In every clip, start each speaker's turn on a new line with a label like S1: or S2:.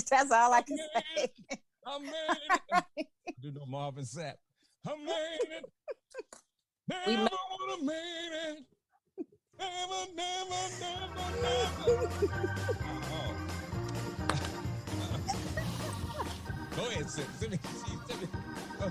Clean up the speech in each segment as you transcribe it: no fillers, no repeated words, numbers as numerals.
S1: That's all I can say.
S2: I made it. Do no Marvin Sapp. I made it. Never would have made it. Never. Go ahead, Send me.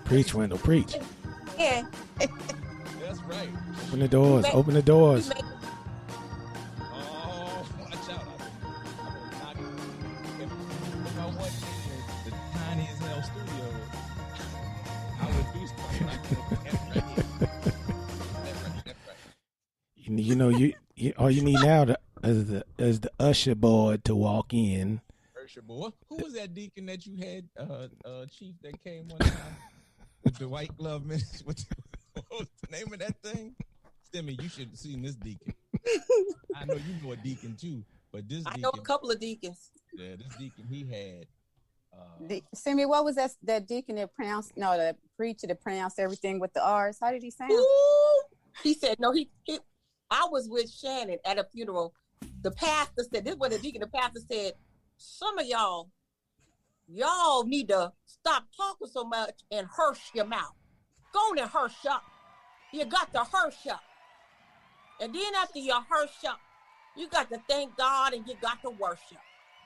S3: Preach, Wendell, preach.
S1: Yeah.
S2: That's right.
S3: Open the doors. Open the doors.
S2: Oh, watch out. If I wasn't in the tiny as hell studio, I would do something like that. That's right.
S3: You know, you all you need now is the usher board to walk in.
S2: Usher boy. Who was that deacon that you had, Chief, that came one time with the white glove ministry? What was the name of that thing? Stimmy, you should have seen this deacon. I know you know a deacon too, but this deacon.
S4: I know a couple of deacons.
S2: Yeah, this deacon, he had.
S1: Simi, what was that deacon that pronounced? No, the preacher that pronounced everything with the R's. How did he sound?
S4: Ooh, he said no. He I was with Shannon at a funeral. The pastor said, "This is what the deacon." The pastor said, "Some of y'all need to stop talking so much and hush your mouth. Go on and hush up. You got to hush up. And then after you hush up, you got to thank God and you got to worship.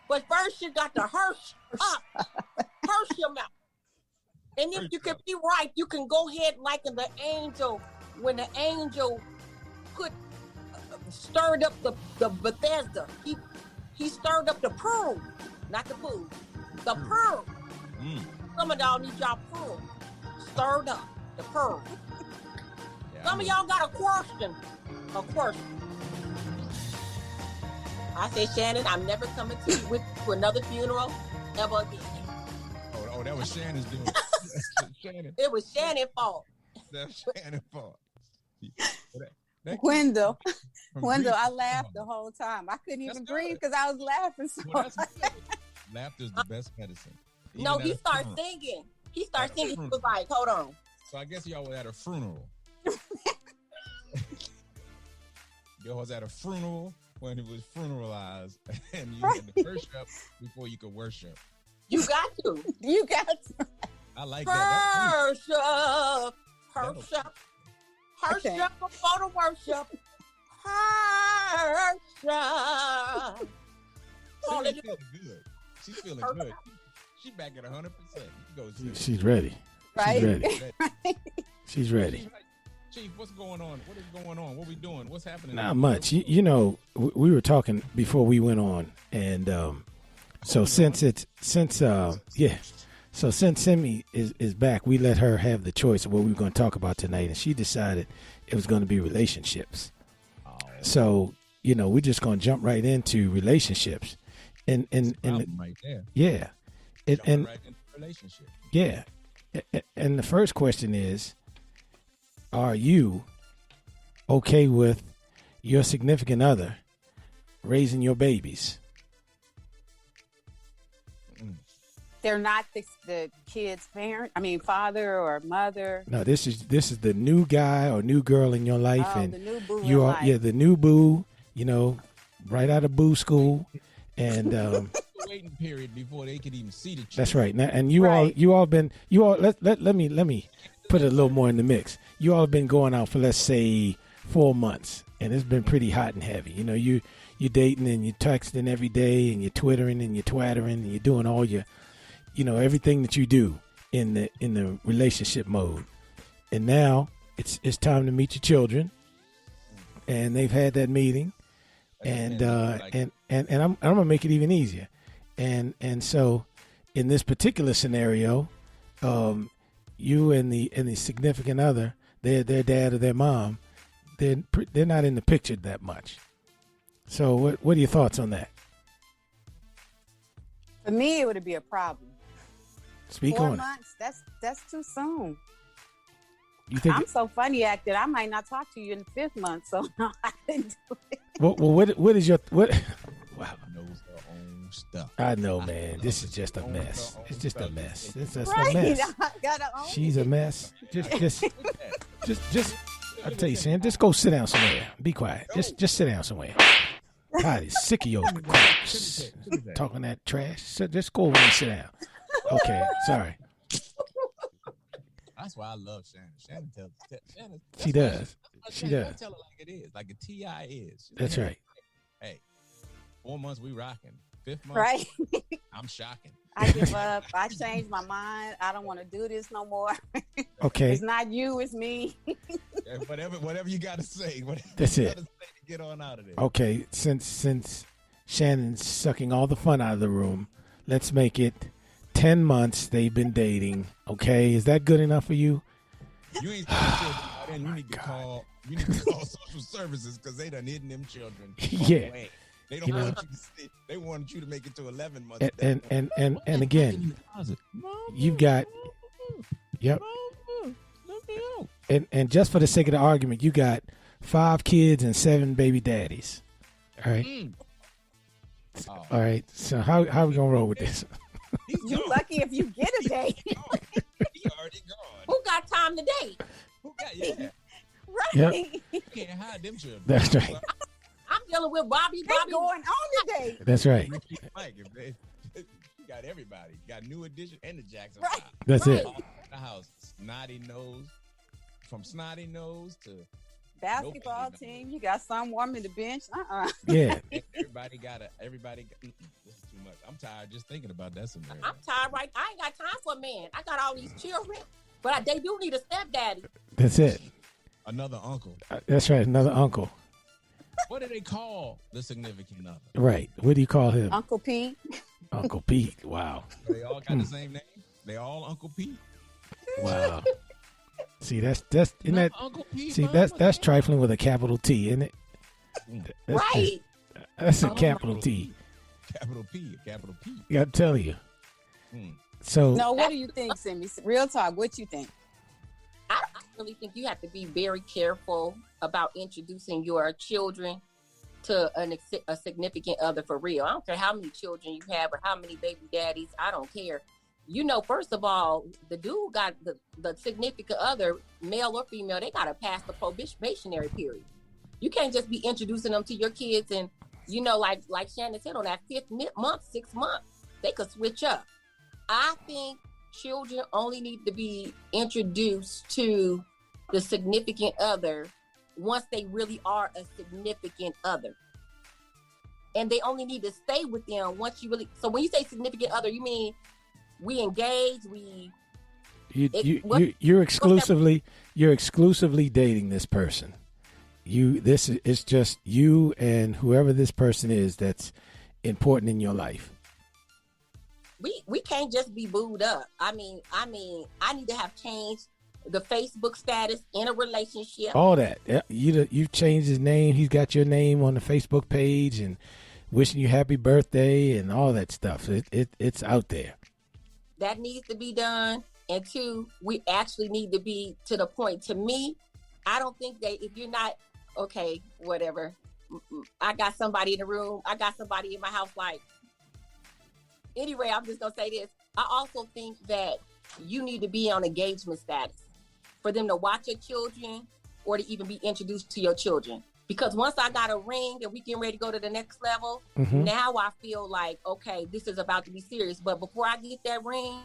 S4: But first you got to hush up. Hush your mouth. And if you can be right, you can go ahead like in the angel, when the angel stirred up the Bethesda. He stirred up the pearl, not the pool. The pearl. Some of y'all need y'all pearl stirred up. The pearl.
S2: Yeah,
S4: Some of y'all got a question. I said, Shannon, I'm never coming to another funeral ever again.
S2: Oh, that was Shannon's doing. Shannon.
S4: It was Shannon's fault.
S2: That's Shannon's fault.
S1: Wendell, I laughed the whole time. I couldn't even breathe because I was laughing so much.
S2: Laughter's the best medicine.
S4: No, he started singing. He was like, hold on.
S2: So I guess y'all were at a funeral. Y'all was at a funeral when it was funeralized, and you had to worship before you could worship.
S4: You got to.
S2: I like that.
S4: Worship before the worship.
S2: She's feeling good. She's feeling good. She's back at 100%.
S3: She's ready.
S1: Right?
S3: She's ready.
S2: Chief, what's going on? What is going on? What we doing? What's happening?
S3: Not much. You know, we were talking before we went on, and so since Simi is back, we let her have the choice of what we were going to talk about tonight, and she decided it was going to be relationships. Oh. So, you know, we're just going to jump right into relationships, and
S2: right there.
S3: Yeah,
S2: right into relationship.
S3: Yeah, and the first question is, are you okay with your significant other raising your babies?
S1: They're not the kid's parent. I mean, father or mother.
S3: No, this is the new guy or new girl in your life, and
S1: the new boo.
S3: You are the new boo. You know, right out of boo school, and
S2: the waiting period before they could even see the child.
S3: That's right. Now, and you all let me put a little more in the mix. You all have been going out for, let's say, 4 months, and it's been pretty hot and heavy. You know, you're dating and you're texting every day, and you're twittering and you're twattering, and you're doing all your, you know, everything that you do in the relationship mode. And now it's time to meet your children, and they've had that meeting, and I'm gonna make it even easier, and so in this particular scenario, you and the significant other, their dad or their mom, they're not in the picture that much. So what are your thoughts on that?
S1: For me, it would be a problem.
S3: Speak
S1: 4
S3: on
S1: months, that's too soon.
S3: You think
S1: I'm so funny acted. I might not talk to you in the 5th month, so no, I didn't do it.
S3: Well, what is your what? Wow.
S2: Knows her own stuff.
S3: I know, man. This is just a mess. It's just a mess. It's just
S1: Right.
S3: a mess.
S1: I gotta own
S3: She's
S1: it.
S3: a mess. Just. I tell you, Sam, just go sit down somewhere. Be quiet. Just sit down somewhere. God is sick of your talking that trash. So just go over and sit down. Okay, sorry.
S2: That's why I love Shannon. Shannon tells. Shannon,
S3: She does. She
S2: Shannon,
S3: does.
S2: Tell her like it is, like a T.I. is.
S3: That's right.
S2: Hey, 4 months we rocking. 5th month,
S1: Right.
S2: I'm shocking.
S1: I give up. I changed my mind. I don't want to do this no more.
S3: Okay,
S1: It's not you, it's me.
S2: Yeah, whatever you got to say.
S3: That's
S2: you
S3: it.
S2: gotta say to get on out of there.
S3: okay. Since Shannon's sucking all the fun out of the room, let's make it 10 months they've been dating. Okay, is that good enough for you?
S2: You ain't seen children by then. You need to call. You need to call social services because they done hidden them children.
S3: Yeah.
S2: away. They don't
S3: You know.
S2: want you to see. They wanted you to make it to 11 months.
S3: And again, you've got. Yep. And just for the sake of the argument, you got 5 kids and 7 baby daddies. All right.
S2: Oh,
S3: All right. So how we gonna roll with this?
S2: he's
S1: You
S2: gone.
S1: lucky if you get a date.
S2: He already gone.
S4: Who got time to date?
S2: Who got yeah?
S1: Right.
S2: You can't hide them children.
S3: That's right.
S4: I'm dealing with Bobby.
S1: They
S4: Bobby.
S1: going on the date.
S3: That's right.
S2: Ricky Mike, you got everybody. You got New Edition and the Jackson
S1: Right.
S2: 5.
S3: That's it.
S2: All in the house. Snotty nose. From snotty nose to
S1: Basketball
S2: Nobody
S1: team, you got some warming the bench.
S3: Yeah.
S2: everybody got this is too much. I'm tired just thinking about that scenario.
S4: I'm tired, right? I ain't got time for a man. I got all these children, but they do need a stepdaddy.
S3: That's it.
S2: Another uncle.
S3: That's right. Another uncle.
S2: What do they call the significant other?
S3: Right. What do you call him?
S1: Uncle Pete.
S3: Uncle Pete. Wow.
S2: They all got the same name. They all Uncle Pete.
S3: Wow. See, that's isn't that?
S2: Uncle Pete.
S3: See,
S2: Mama?
S3: that's trifling with a capital T, isn't it? That's
S4: Right.
S3: That's a
S4: Oh,
S3: capital T.
S2: Capital P. Capital P.
S3: I tell you.
S2: Hmm.
S3: So
S1: No, what do you think, Simi? Real talk, what you think?
S4: I really think you have to be very careful about introducing your children to a significant other for real. I don't care how many children you have or how many baby daddies. I don't care. You know, first of all, the dude got the significant other, male or female, they got to pass the probationary period. You can't just be introducing them to your kids and, you know, like Shannon said, on that 5th month, 6th month, they could switch up. I think children only need to be introduced to the significant other once they really are a significant other. And they only need to stay with them once you really, so when you say significant other, you mean we engage,
S3: you're exclusively dating this person. This is just you and whoever this person is that's important in your life.
S4: we can't just be booed up. I mean, I need to have changed the Facebook status in a relationship.
S3: All that. You've changed his name. He's got your name on the Facebook page and wishing you happy birthday and all that stuff. It's out there.
S4: That needs to be done. And 2, we actually need to be to the point. To me, I don't think that if you're not, okay, whatever. I got somebody in the room. I got somebody in my house. Like, anyway, I'm just going to say this. I also think that you need to be on engagement status for them to watch your children or to even be introduced to your children. Because once I got a ring and we getting ready to go to the next level, now I feel like, okay, this is about to be serious. But before I get that ring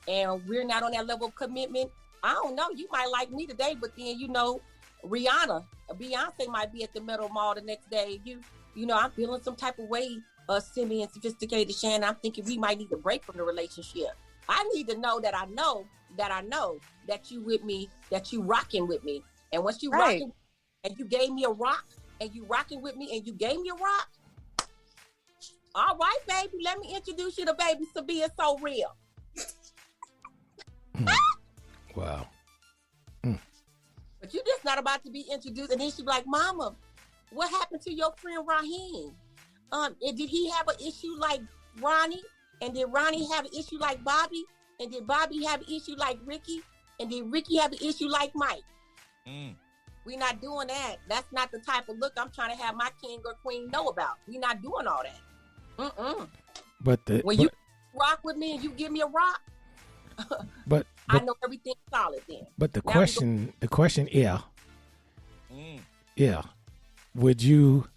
S4: and we're not on that level of commitment, I don't know. You might like me today, but then, you know, Beyonce might be at the Metal Mall the next day. You know, I'm feeling some type of way, semi and sophisticated Shannon. I'm thinking we might need to break from the relationship. I need to know that I know that you with me, that you rocking with me. And once you
S1: Right.
S4: rocking and you gave me a rock and you rocking with me and you gave me a rock, all right, baby, let me introduce you to baby Sabia So Real.
S3: Wow.
S4: But you just not about to be introduced. And then she be like, Mama, what happened to your friend Raheem? And did he have an issue like Ronnie? And did Ronnie have an issue like Bobby? And did Bobby have an issue like Ricky? And did Ricky have an issue like Mike? We're not doing that. That's not the type of look I'm trying to have my king or queen know about. We're not doing all that.
S3: But
S4: You rock with me and you give me a rock,
S3: but
S4: I know everything's solid then.
S3: But the
S4: Now
S3: question, yeah, would you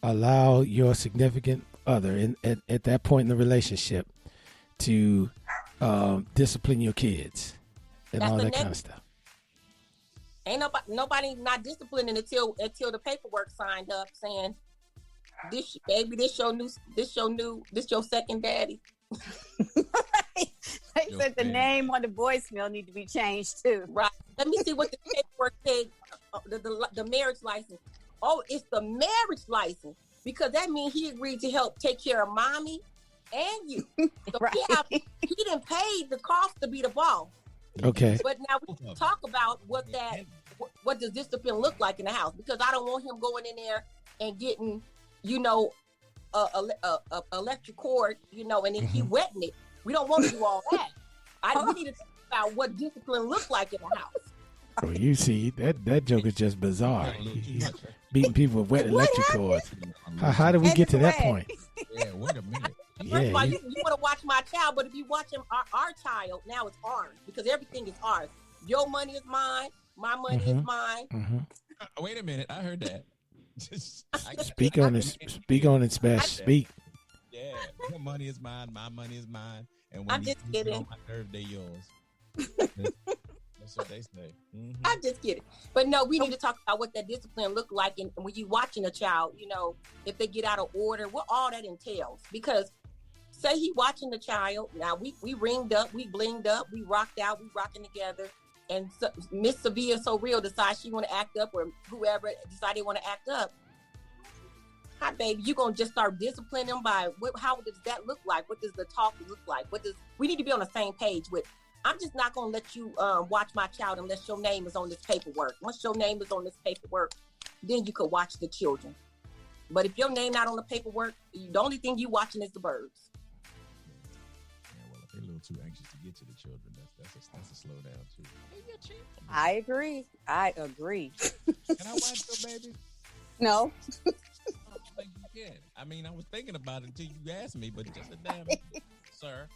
S3: allow your significant other at that point in the relationship to discipline your kids and
S4: That's
S3: all
S4: the
S3: that
S4: next-
S3: kind of stuff.
S4: Ain't nobody not disciplining until the paperwork signed up saying, this your second daddy.
S1: They said the name on the voicemail need to be changed too.
S4: Right. Let me see what the paperwork said. The marriage license. Oh, it's the marriage license, because that means he agreed to help take care of mommy and you. So
S1: Right.
S4: he didn't pay the cost to be the boss.
S3: Okay.
S4: But now we can talk about what does discipline look like in the house, because I don't want him going in there and getting, a electric cord, and then he wetting it. We don't want to do all that. We need to talk about what discipline looks like in the house.
S3: Well, you see, that joke is just bizarre. He's beating people with wet electric cords. How did we get to that point?
S2: Yeah, wait a minute.
S4: First of all, you want to watch my child, but if you watch him, our child, now it's ours, because everything is ours. Your money is mine. My money is mine.
S3: Mm-hmm.
S2: Wait a minute. I heard that.
S3: Speak on it, Smash. Speak.
S2: Yeah, your money is mine. My money is mine. And when
S4: I'm just kidding.
S2: On my nerve, they yours. That's what they say. Mm-hmm.
S4: I'm just kidding. But no, we need to talk about what that discipline look like, and when you watching a child, if they get out of order, what all that entails. Because say he watching the child, now we ringed up, we blinged up, we rocked out, we rocking together, and Miss Sevilla So Real decides she want to act up, or whoever decide they want to act up. Hi, baby, you gonna just start disciplining them by how does that look like? What does the talk look like? We need to be on the same page with. I'm just not gonna let you watch my child unless your name is on this paperwork. Once your name is on this paperwork, then you could watch the children. But if your name not on the paperwork, the only thing you watching is the birds.
S2: Yeah, well, if they're a little too anxious to get to the children, that's a slowdown too.
S1: I agree.
S2: Can I watch your baby?
S1: No.
S2: I don't think you can. I mean, I was thinking about it until you asked me, but just a damn, sir,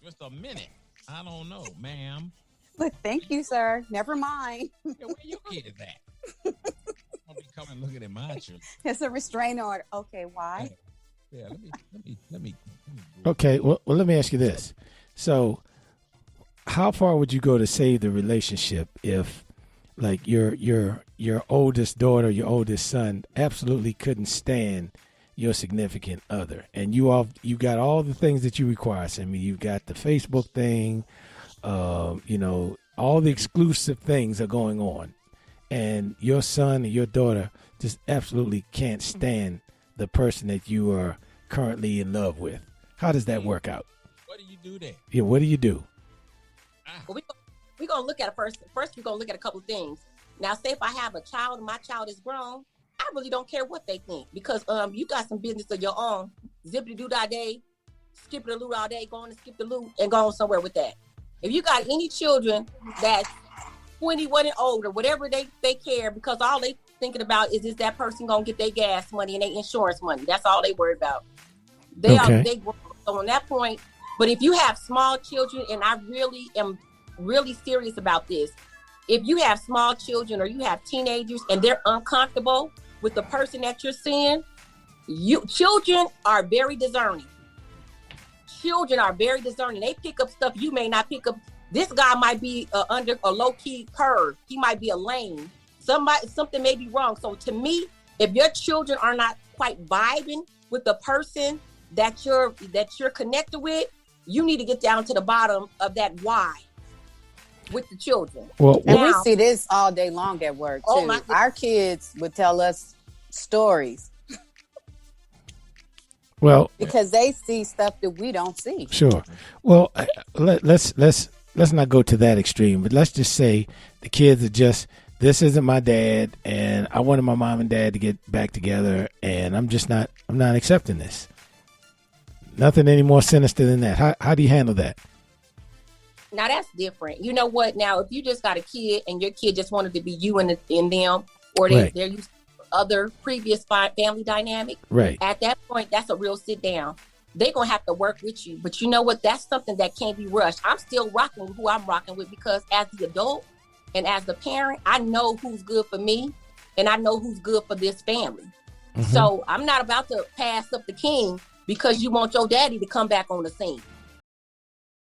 S2: just a minute. I don't know, ma'am.
S1: But thank you, sir. Never mind.
S2: Yeah, where your kid is at? I'll be coming looking at my children.
S1: It's a restraining order. Okay, why?
S2: Yeah, let me.
S3: Okay, well, let me ask you this. So, how far would you go to save the relationship if, like, your oldest daughter, your oldest son absolutely couldn't stand your significant other, and you got all the things that you require? I mean, you've got the Facebook thing, all the exclusive things are going on, and your son and your daughter just absolutely can't stand the person that you are currently in love with. How does that work out?
S2: What do you do there?
S3: Yeah, what do you do?
S4: Well, we're gonna look at it first. First, we're gonna look at a couple of things. Now, say if I have a child and my child is grown, I really don't care what they think, because you got some business of your own. Zippity doo dah day, skip the loo all day, go on and skip the loo and go on somewhere with that. If you got any children that's 21 and older, whatever they care, because all they thinking about is that person gonna get their gas money and their insurance money. That's all they worried about. They grown. So on that point. But if you have small children, and I really am really serious about this, if you have small children or you have teenagers and they're uncomfortable with the person that you're seeing, children are very discerning. Children are very discerning. They pick up stuff you may not pick up. This guy might be under a low-key curve. He might be a lane. Something may be wrong. So to me, if your children are not quite vibing with the person that you're connected with, you need to get down to the bottom of that why with the children.
S3: Well,
S1: and we see this all day long at work too. Our kids would tell us stories.
S3: Well,
S1: because they see stuff that we don't see.
S3: Sure. Well, let's not go to that extreme, but let's just say the kids are just, this isn't my dad, and I wanted my mom and dad to get back together, and I'm not accepting this. Nothing any more sinister than that. How do you handle that?
S4: Now that's different. You know what? Now, if you just got a kid and your kid just wanted to be you and them, or they're used to other previous family dynamic,
S3: right?
S4: At that point, that's a real sit down. They're gonna have to work with you, but you know what? That's something that can't be rushed. I'm still rocking with who I'm rocking with, because as the adult and as the parent, I know who's good for me, and I know who's good for this family. So I'm not about to pass up the king because you want your daddy to come back on the scene.